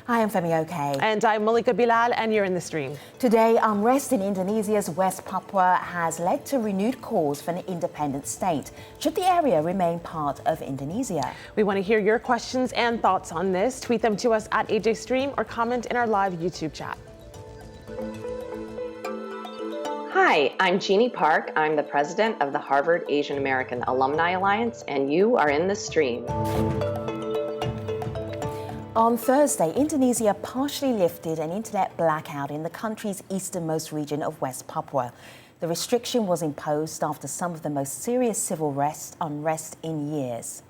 Hi, I'm Femi Oke. And I'm Malika Bilal, and you're in the stream. Today, unrest in Indonesia's West Papua has led to renewed calls for an independent state. Should the area remain part of Indonesia? We want to hear your questions and thoughts on this. Tweet them to us at AJ Stream or comment in our live YouTube chat. Hi, I'm Jeannie Park. I'm the president of the Harvard Asian American Alumni Alliance, and you are in the stream. On Thursday, Indonesia partially lifted an internet blackout in the country's easternmost region of West Papua. The restriction was imposed after some of the most serious civil unrest in years.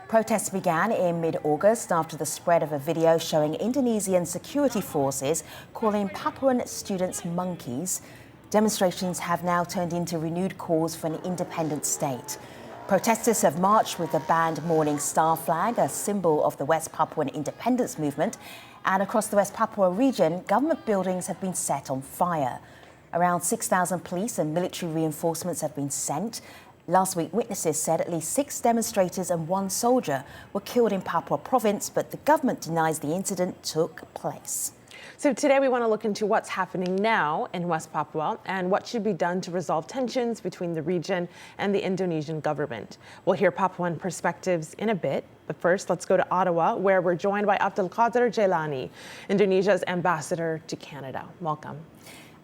Protests began in mid-August after the spread of a video showing Indonesian security forces calling Papuan students monkeys. Demonstrations have now turned into renewed calls for an independent state. Protesters have marched with the banned Morning Star flag, a symbol of the West Papuan independence movement. And across the West Papua region, government buildings have been set on fire. Around 6,000 police and military reinforcements have been sent. Last week, witnesses said at least 6 demonstrators and 1 soldier were killed in Papua province, but the government denies the incident took place. So today we want to look into what's happening now in West Papua and what should be done to resolve tensions between the region and the Indonesian government. We'll hear Papuan perspectives in a bit, but first let's go to Ottawa, where we're joined by Abdulkader Jailani, Indonesia's ambassador to Canada. Welcome.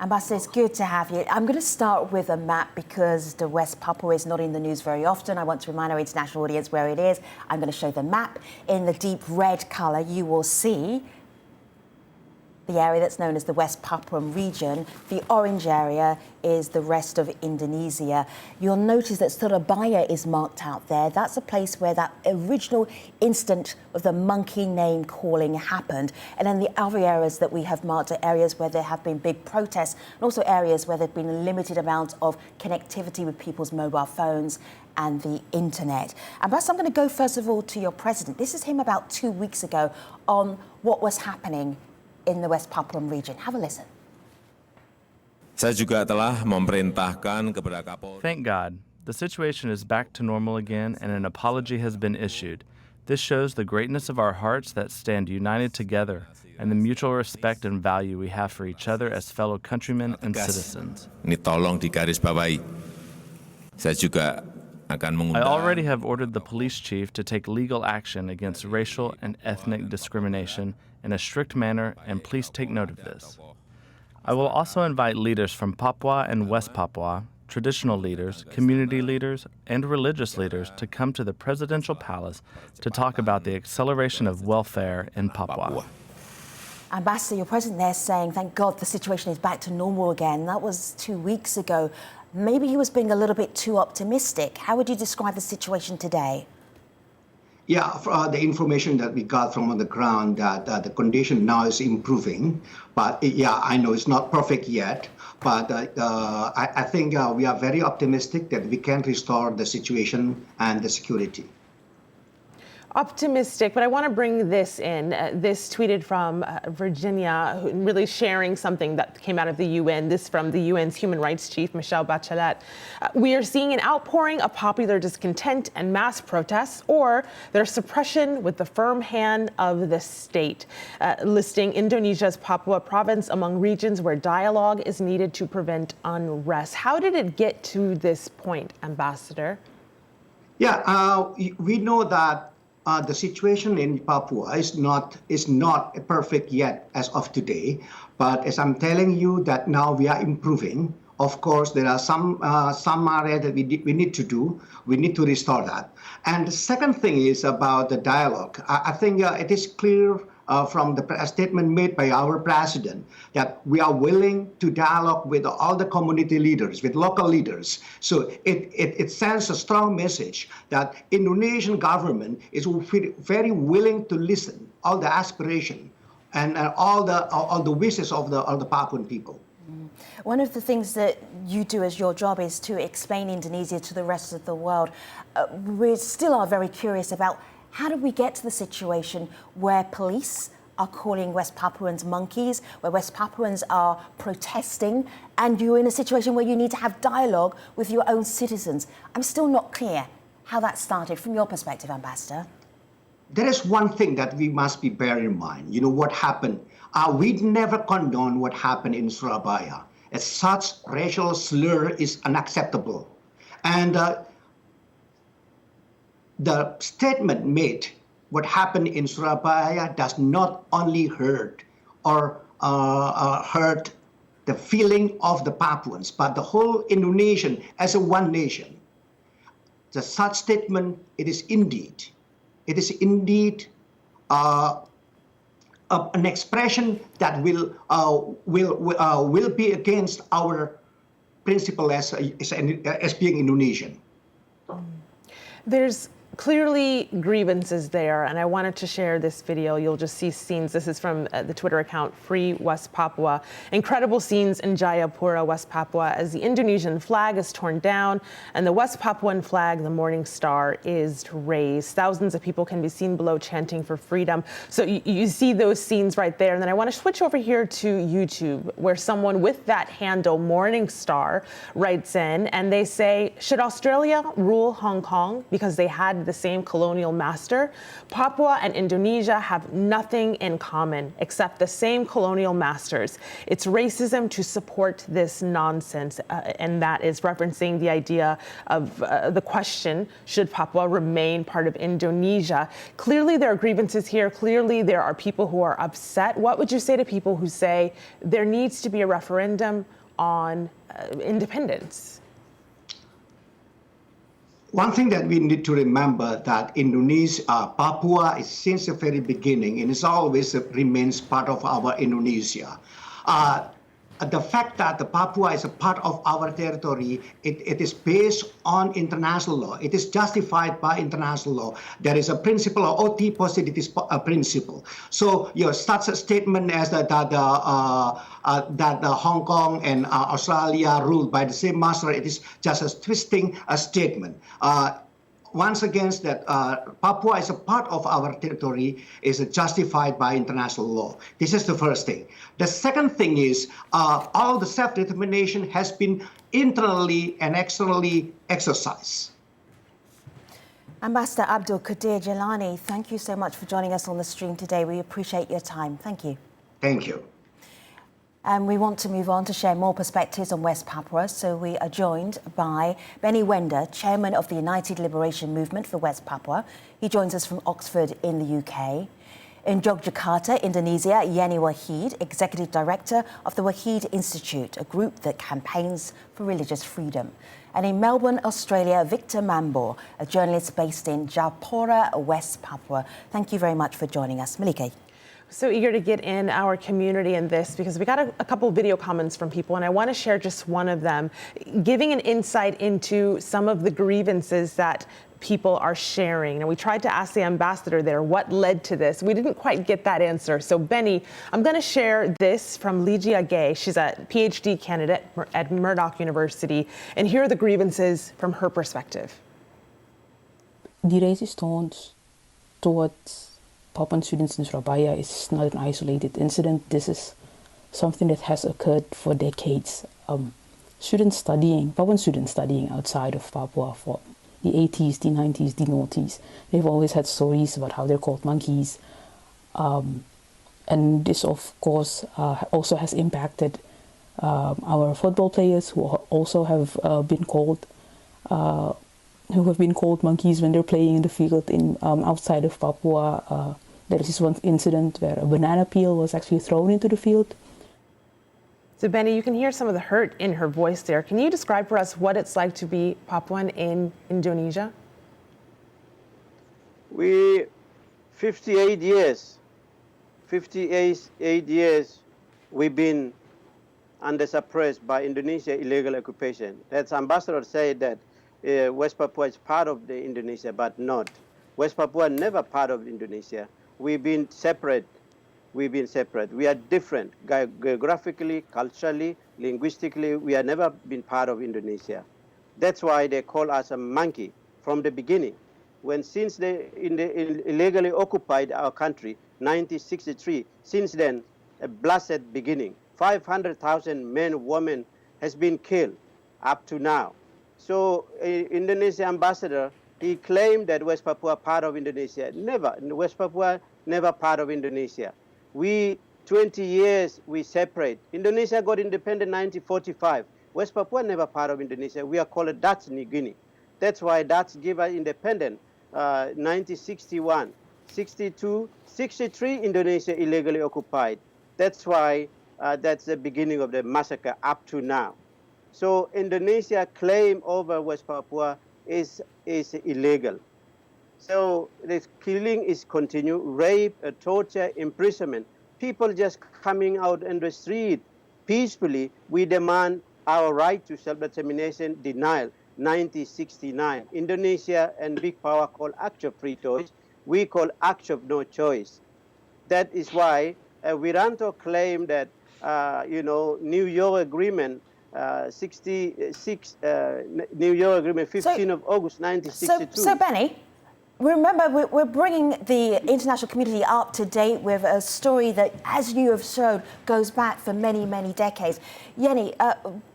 Ambassador, it's good to have you. I'm going to start with a map because the West Papua is not in the news very often. I want to remind our international audience where it is. I'm going to show the map. In the deep red colour, you will see the area that's known as the West Papuan region. The orange area is the rest of Indonesia. You'll notice that Surabaya is marked out there. That's a place where that original incident of the monkey name calling happened. And then the other areas that we have marked are areas where there have been big protests and also areas where there's been a limited amount of connectivity with people's mobile phones and the internet. Ambassador, I'm going to go first of all to your president. This is him about 2 weeks ago on what was happening in the West Papuan region. Have a listen. Saya juga telah memerintahkan kepada Kapolri. Thank God, the situation is back to normal again and an apology has been issued. This shows the greatness of our hearts that stand united together and the mutual respect and value we have for each other as fellow countrymen and citizens. Ini tolong digarisbawahi. Saya juga akan mengundang. I already have ordered the police chief to take legal action against racial and ethnic discrimination in a strict manner, and please take note of this. I will also invite leaders from Papua and West Papua, traditional leaders, community leaders, and religious leaders to come to the presidential palace to talk about the acceleration of welfare in Papua. Ambassador, your president there saying, thank God the situation is back to normal again. That was 2 weeks ago. Maybe he was being a little bit too optimistic. How would you describe the situation today? Yeah, the information that we got from on the ground that the condition now is improving. But yeah, I know it's not perfect yet. But I think we are very optimistic that we can restore the situation and the security. Optimistic, but I want to bring this in. This tweeted from Virginia, really sharing something that came out of the UN. This from the UN's Human Rights Chief, Michelle Bachelet. We are seeing an outpouring of popular discontent and mass protests, or their suppression with the firm hand of the state, listing Indonesia's Papua province among regions where dialogue is needed to prevent unrest. How did it get to this point, Ambassador? Yeah, we know that the situation in Papua is not perfect yet as of today, but as I'm telling you that now we are improving. Of course, there are some area that we need to do. We need to restore that. And the second thing is about the dialogue. I think it is clear from the statement made by our president that we are willing to dialogue with all the community leaders, with local leaders. So it sends a strong message that Indonesian government is very willing to listen all the aspiration and all the wishes of the Papuan people. One of the things that you do as your job is to explain Indonesia to the rest of the world. We still are very curious about how did we get to the situation where police are calling West Papuans monkeys, where West Papuans are protesting, and you're in a situation where you need to have dialogue with your own citizens. I'm still not clear. how that started from your perspective, Ambassador. There is one thing that we must be bear in mind. You know what happened? We never condone what happened in Surabaya. As such, racial slur is unacceptable. And the statement made, what happened in Surabaya does not only hurt or hurt the feeling of the Papuans, but the whole Indonesian as a one nation. The such statement, it is indeed an expression that will be against our principle as being Indonesian. There's clearly grievances there, and I wanted to share this video. You'll just see scenes. This is from the Twitter account Free West Papua. Incredible scenes in Jayapura, West Papua, as the Indonesian flag is torn down and the West Papuan flag, the Morning Star, is raised. Thousands of people can be seen below chanting for freedom. So you see those scenes right there. And then I want to switch over here to YouTube, where someone with that handle, Morning Star, writes in and they say, should Australia rule Hong Kong because they had the same colonial master? Papua and Indonesia have nothing in common except the same colonial masters. It's racism to support this nonsense, and that is referencing the idea of the question, should Papua remain part of Indonesia? Clearly there are grievances here. Clearly there are people who are upset. What would you say to people who say there needs to be a referendum on independence? One thing that we need to remember that Indonesia, Papua is since the very beginning, and it's always remains part of our Indonesia. The fact that the Papua is a part of our territory, it is based on international law. It is justified by international law. There is a principle of oti possidetis principle. So such a statement as that the Hong Kong and Australia ruled by the same master, it is just a twisting a statement. Once again, that Papua is a part of our territory is justified by international law. This is the first thing. The second thing is all the self-determination has been internally and externally exercised. Ambassador Abdul Qadir Jilani, thank you so much for joining us on the stream today. We appreciate your time. Thank you. Thank you. And we want to move on to share more perspectives on West Papua, so we are joined by Benny Wenda, Chairman of the United Liberation Movement for West Papua. He joins us from Oxford in the UK. In Yogyakarta, Indonesia, Yeni Wahid, Executive Director of the Wahid Institute, a group that campaigns for religious freedom. And in Melbourne, Australia, Victor Mambor, a journalist based in Jayapura, West Papua. Thank you very much for joining us. Malike. So eager to get in our community in this because we got a couple of video comments from people, and I want to share just one of them, giving an insight into some of the grievances that people are sharing. And we tried to ask the ambassador there what led to this. We didn't quite get that answer. So Benny, I'm going to share this from Ligia Gay. She's a PhD candidate at Murdoch University, and here are the grievances from her perspective. The racist taunts towards Papuan students in Surabaya is not an isolated incident. This is something that has occurred for decades. Papuan students studying outside of Papua for the 80s, the 90s, the noughties, they've always had stories about how they're called monkeys. And this, of course, also has impacted our football players who also have been called monkeys when they're playing in the field in outside of Papua. There is this one incident where a banana peel was actually thrown into the field. So Benny, you can hear some of the hurt in her voice there. Can you describe for us what it's like to be Papuan in Indonesia? 58 years, we've been under suppressed by Indonesia illegal occupation. That's Ambassador said that West Papua is part of the Indonesia, but not. West Papua never part of Indonesia. We've been separate. We are different geographically, culturally, linguistically. We have never been part of Indonesia. That's why they call us a monkey from the beginning. Since they illegally occupied our country, 1963, since then, a blasted beginning. 500,000 men, women has been killed up to now. So, Indonesia ambassador He claimed that West Papua part of Indonesia. Never. West Papua never part of Indonesia. 20 years we separate. Indonesia got independent in 1945. West Papua never part of Indonesia. We are called Dutch New Guinea. That's why Dutch gave us independent 1961. 62, 63 Indonesia illegally occupied. That's why that's the beginning of the massacre up to now. So Indonesia claim over West Papua is illegal. So this killing is continued, rape, torture, imprisonment. People just coming out in the street peacefully. We demand our right to self-determination denial. 1969. Indonesia and big power call act of free choice. We call act of no choice. That is why Wiranto claimed that, New York Agreement 66, New York Agreement 15 of August 1962. So Benny, remember, we're bringing the international community up to date with a story that, as you have shown, goes back for many, many decades. Yenny,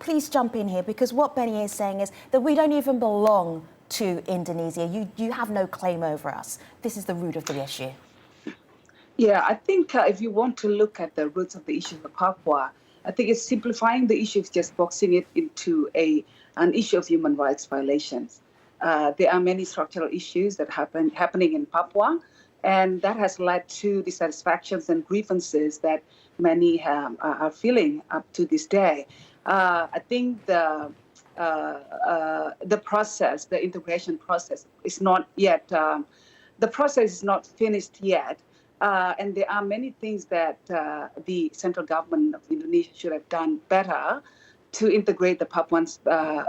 please jump in here, because what Benny is saying is that we don't even belong to Indonesia. You have no claim over us. This is the root of the issue. Yeah, I think if you want to look at the roots of the issue of Papua, I think it's simplifying the issue of just boxing it into an issue of human rights violations. There are many structural issues that happening in Papua, and that has led to dissatisfactions and grievances that many are feeling up to this day. I think the process, the integration process, is not yet. The process is not finished yet. And there are many things that the central government of Indonesia should have done better to integrate the Papuans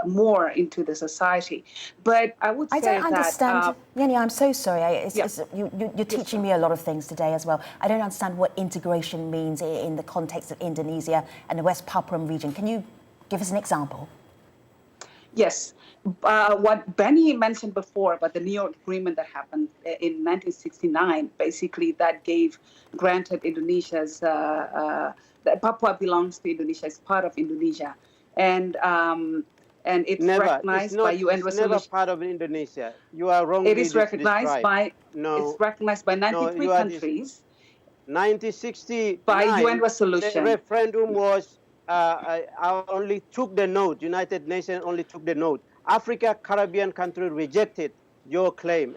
more into the society. But I would say that... I don't understand. Yenny, I'm so sorry. You're teaching me a lot of things today as well. I don't understand what integration means in the context of Indonesia and the West Papuan region. Can you give us an example? Yes. What Benny mentioned before about the New York Agreement that happened in 1969, basically that granted Indonesia's, Papua belongs to Indonesia, it's part of Indonesia. And it's recognized by UN resolution. It's never part of Indonesia. You are wrong. It is recognized by, it's recognized by 93 countries. 1960 by UN resolution. The referendum was, only took the note, United Nations only took the note. Africa, Caribbean country rejected your claim.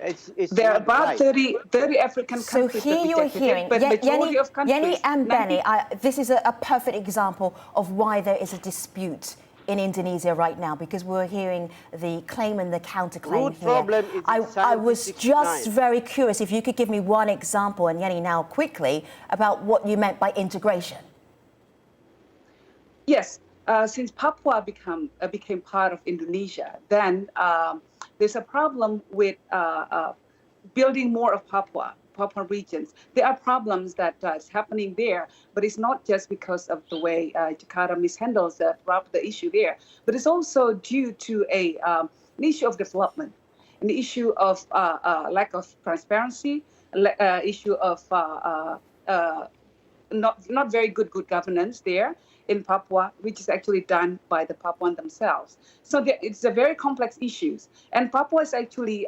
There are about 30 African countries. So here you are hearing, Yenny and Benny, this is a perfect example of why there is a dispute in Indonesia right now, because we're hearing the claim and the counterclaim here. I was just very curious if you could give me one example, and Yenny now quickly, about what you meant by integration. Yes. Since Papua became part of Indonesia, then there's a problem with building more of Papuan regions. There are problems that is happening there, but it's not just because of the way Jakarta mishandles the issue there, but it's also due to an issue of development, an issue of lack of transparency, issue of not very good governance there in Papua, which is actually done by the Papuan themselves. So it's a very complex issues. And Papua is actually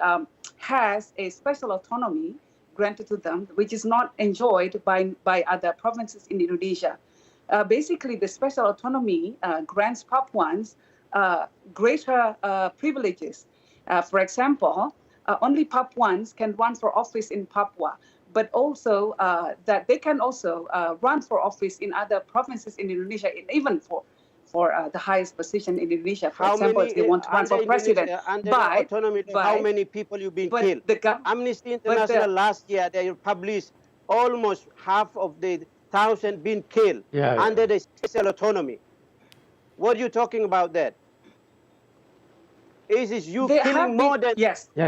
has a special autonomy granted to them, which is not enjoyed by other provinces in Indonesia. Basically, the special autonomy grants Papuans greater privileges. For example, only Papuans can run for office in Papua, but also that they can also run for office in other provinces in Indonesia, even for the highest position in Indonesia. For example, if they want to run for president. How many people you've been killed? Amnesty International last year, they published almost half of the 1,000 been killed under the special autonomy. What are you talking about that? Is you killing more than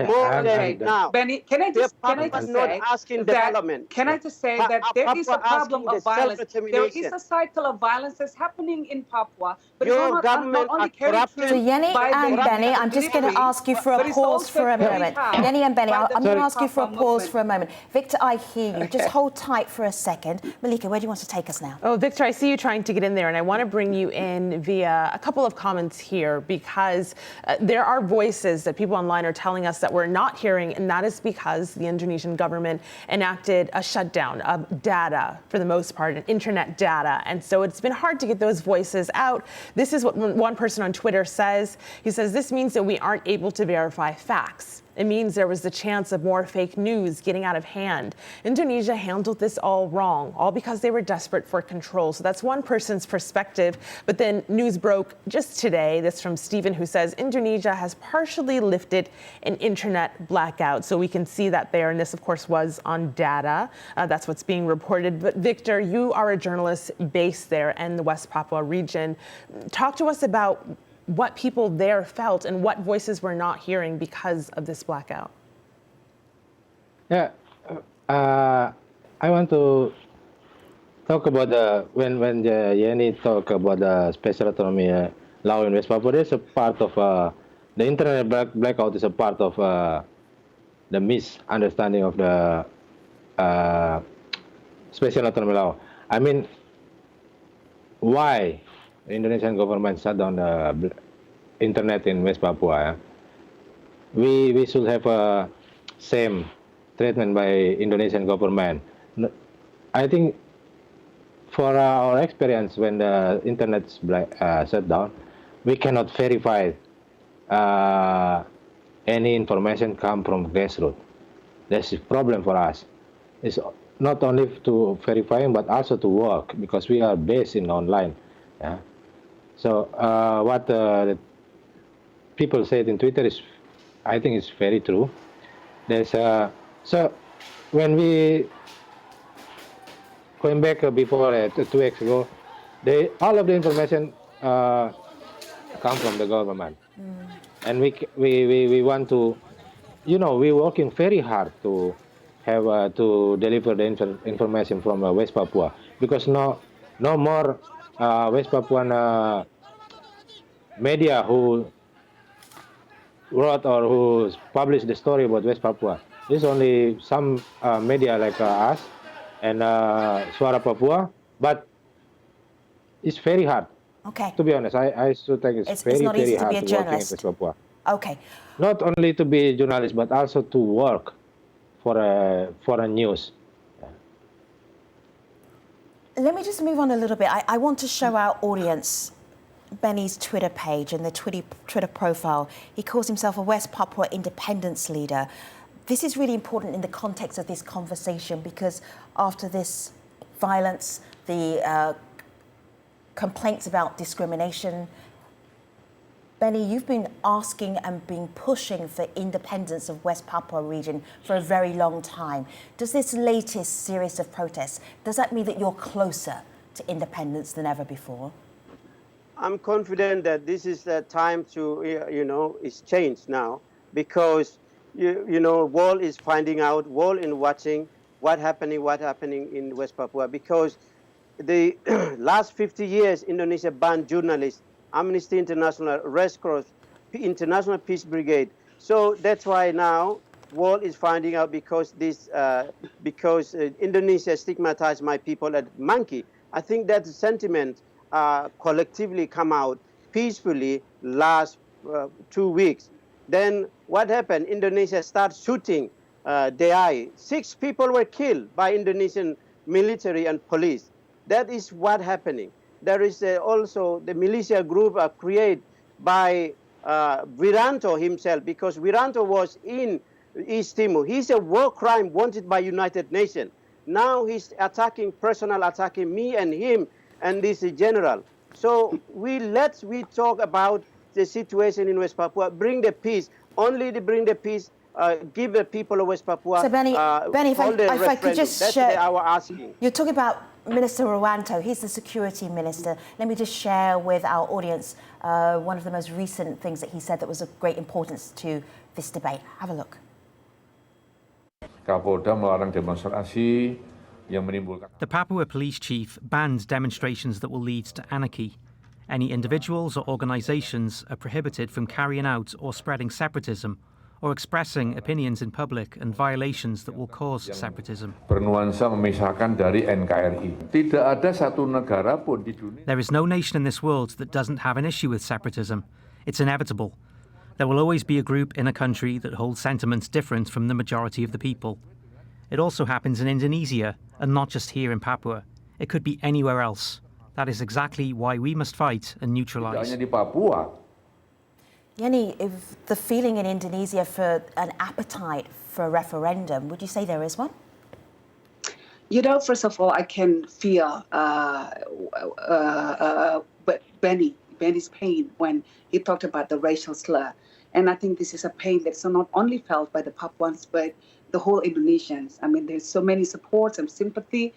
more than now? Benny, can I just say asking development? Can I just say that there is a problem of violence? There is a cycle of violence that's happening in Papua, but your government not only carried through. So Yenny and Benny, I'm just going to ask you for a pause for a moment. Yenny and Benny, I'm going to ask you for a pause for a moment. Victor, I hear you. Just hold tight for a second. Malika, where do you want to take us now? Oh, Victor, I see you trying to get in there, and I want to bring you in via a couple of comments here, because there are voices that people online are telling us that we're not hearing, and that is because the Indonesian government enacted a shutdown of data, for the most part, internet data. And so it's been hard to get those voices out. This is what one person on Twitter says. He says, this means that we aren't able to verify facts. It means there was the chance of more fake news getting out of hand. Indonesia handled this all wrong, all because they were desperate for control. So that's one person's perspective. But then news broke just today. This from Stephen, who says Indonesia has partially lifted an internet blackout. So we can see that there. And this, of course, was on data. That's what's being reported. But Victor, you are a journalist based there in the West Papua region. Talk to us about what people there felt and what voices we're not hearing because of this blackout. Yeah, I want to talk about when Yeni talk about the special autonomy law in West Papua. There's a part of the internet blackout is a part of the misunderstanding of the special autonomy law. I mean, why the Indonesian government shut down the internet in West Papua? We should have a same treatment by Indonesian government. I think for our experience, when the internet's shut down, we cannot verify any information come from grassroots. That's a problem for us. It's not only to verifying, but also to work, because we are based in online. Yeah? So what the people said in Twitter is, I think it's very true. There's so when we going back before 2 weeks ago, all of the information come from the government, and we want to, we're working very hard to have to deliver the information from West Papua, because no more West Papuan media who wrote or who published the story about West Papua. There's only some media like us and Suara Papua, but it's very hard. Okay. To be honest, I still think it's very not easy hard to be a to work in journalist. West Papua. Okay. Not only to be a journalist, but also to work for a news. Let me just move on a little bit. I want to show our audience Benny's Twitter page and the Twitter profile. He calls himself a West Papua independence leader. This is really important in the context of this conversation, because after this violence, the complaints about discrimination, Benny, you've been asking and been pushing for independence of West Papua region for a very long time. Does this latest series of protests, does that mean that you're closer to independence than ever before? I'm confident that this is the time to, it's changed now, because, world is finding out, world is watching what happening in West Papua, because the last 50 years, Indonesia banned journalists, Amnesty International, Red Cross, International Peace Brigade. So that's why now world is finding out, because Indonesia stigmatized my people as monkey. I think that sentiment collectively come out peacefully last 2 weeks. Then what happened? Indonesia started shooting DI. 6 people were killed by Indonesian military and police. That is what happening. There is also the militia group created by Wiranto himself, because Wiranto was in East Timor. He's a war crime wanted by United Nations. Now he's attacking me and him and this general. So we talk about the situation in West Papua, bring the peace, only to bring the peace, give the people of West Papua. So Benny, if I could just that's share, our asking. You're talking about Minister Wiranto. He's the security minister. Let me just share with our audience one of the most recent things that he said that was of great importance to this debate. Have a look. Kapolda melarang demonstrasi yang menimbulkan. The Papua police chief bans demonstrations that will lead to anarchy. Any individuals or organisations are prohibited from carrying out or spreading separatism or expressing opinions in public and violations that will cause separatism. Bernuansa memisahkan dari NKRI. Tidak ada satu negara pun di dunia. There is no nation in this world that doesn't have an issue with separatism. It's inevitable. There will always be a group in a country that holds sentiments different from the majority of the people. It also happens in Indonesia, and not just here in Papua. It could be anywhere else. That is exactly why we must fight and neutralize. Tidak hanya di Papua. Yanni, if the feeling in Indonesia for an appetite for a referendum, would you say there is one? You know, first of all, I can feel Benny's pain when he talked about the racial slur. And I think this is a pain that's not only felt by the Papuans, but the whole Indonesians. I mean, there's so many supports and sympathy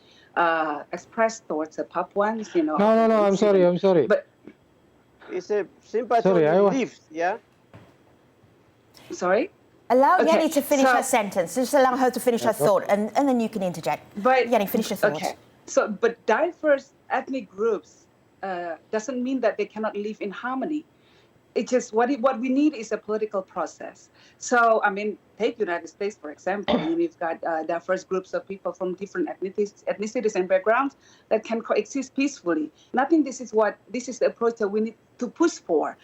expressed towards the Papuans, you know. No, I'm sorry. But It's a sympathy Sorry, relief, yeah? sorry? Allow Okay, Yanni to finish so- her sentence. Just allow her to finish her thought, and then you can interject. But Yanni, finish your thought. Okay. So, but diverse ethnic groups doesn't mean that they cannot live in harmony. It's just what we need is a political process. So, I mean, take United States, for example. I mean, we've got diverse groups of people from different ethnicities and backgrounds that can coexist peacefully. And I think this is the approach that we need to push for.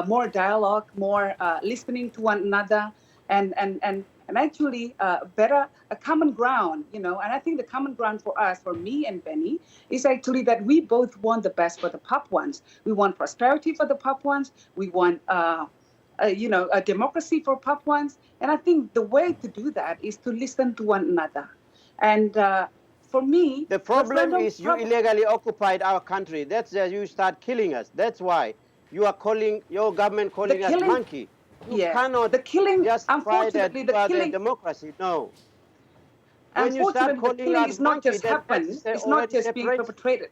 More dialogue, more listening to one another, and actually a common ground, you know. And I think the common ground for us, for me and Benny, is actually that we both want the best for the Papuans. We want prosperity for the Papuans. We want, a democracy for Papuans. And I think the way to do that is to listen to one another. And for me, The problem is you illegally occupied our country. That's why you start killing us. That's why you are your government calling us monkey. You cannot the killing, just try that unfortunately, you the are killing, democracy. No. When you start unfortunately, the calling killing us is not just monkey, happened. that's It's not already just being separate. perpetrated.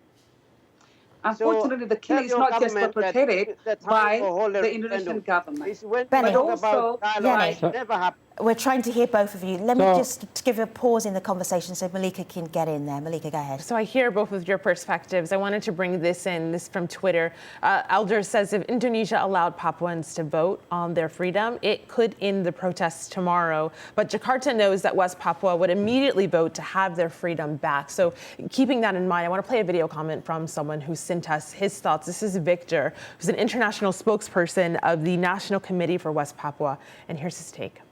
Unfortunately, the killing is tell not your just government that perpetrated the time by for hold a the Indonesian referendum government. is when Benny. we talk about Also, dialogue, Yanni. it never happened. We're trying to hear both of you. Let me So- just give a pause in the conversation so Malika can get in there. Malika, go ahead. So I hear both of your perspectives. I wanted to bring this in, this from Twitter. Elder says if Indonesia allowed Papuans to vote on their freedom, it could end the protests tomorrow. But Jakarta knows that West Papua would immediately vote to have their freedom back. So keeping that in mind, I want to play a video comment from someone who sent us his thoughts. This is Victor, who's an international spokesperson of the National Committee for West Papua. And here's his take.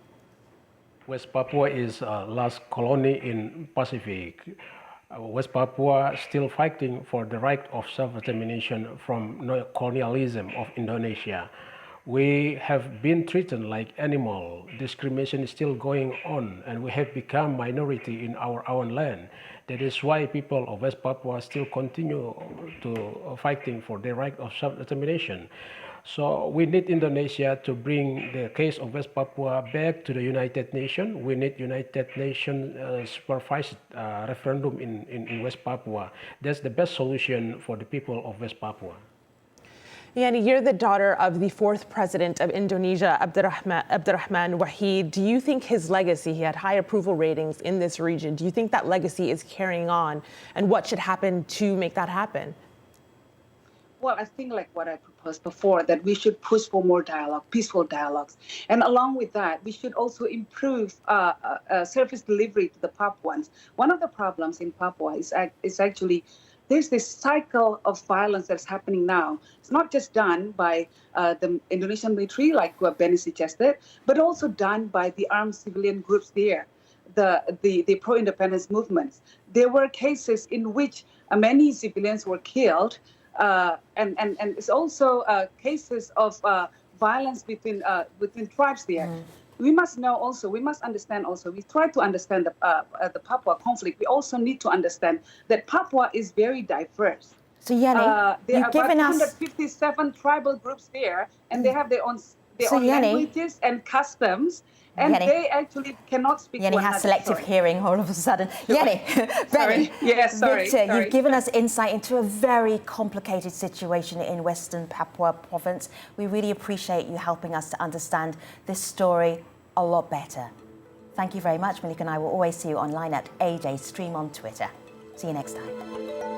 West Papua is last colony in Pacific. West Papua still fighting for the right of self-determination from colonialism of Indonesia. We have been treated like animal. Discrimination is still going on, and we have become minority in our own land. That is why people of West Papua still continue to fighting for the right of self-determination. So we need Indonesia to bring the case of West Papua back to the United Nations. We need United Nations supervised referendum in West Papua. That's the best solution for the people of West Papua. Yani, you're the daughter of the fourth president of Indonesia, Abdurrahman Wahid. Do you think his legacy, he had high approval ratings in this region, do you think that legacy is carrying on? And what should happen to make that happen? Well, I think like what I proposed before, that we should push for more dialogue, peaceful dialogues. And along with that, we should also improve service delivery to the Papuans. One of the problems in Papua is actually there's this cycle of violence that's happening now. It's not just done by the Indonesian military, like what Benny suggested, but also done by the armed civilian groups there, the pro-independence movements. There were cases in which many civilians were killed, and it's also cases of violence between tribes there. We must know also, we must understand also, we try to understand the Papua conflict. We also need to understand that Papua is very diverse. So Yanni, there you've are given about us... 257 tribal groups there, and they have their own So Yanni, languages and customs, and Yanni, they actually cannot speak Yanni one has another. selective hearing all of a sudden. Yanni, Benny, Victor, you've given us insight into a very complicated situation in Western Papua province. We really appreciate you helping us to understand this story a lot better. Thank you very much. Malika and I will always see you online at AJ Stream on Twitter. See you next time.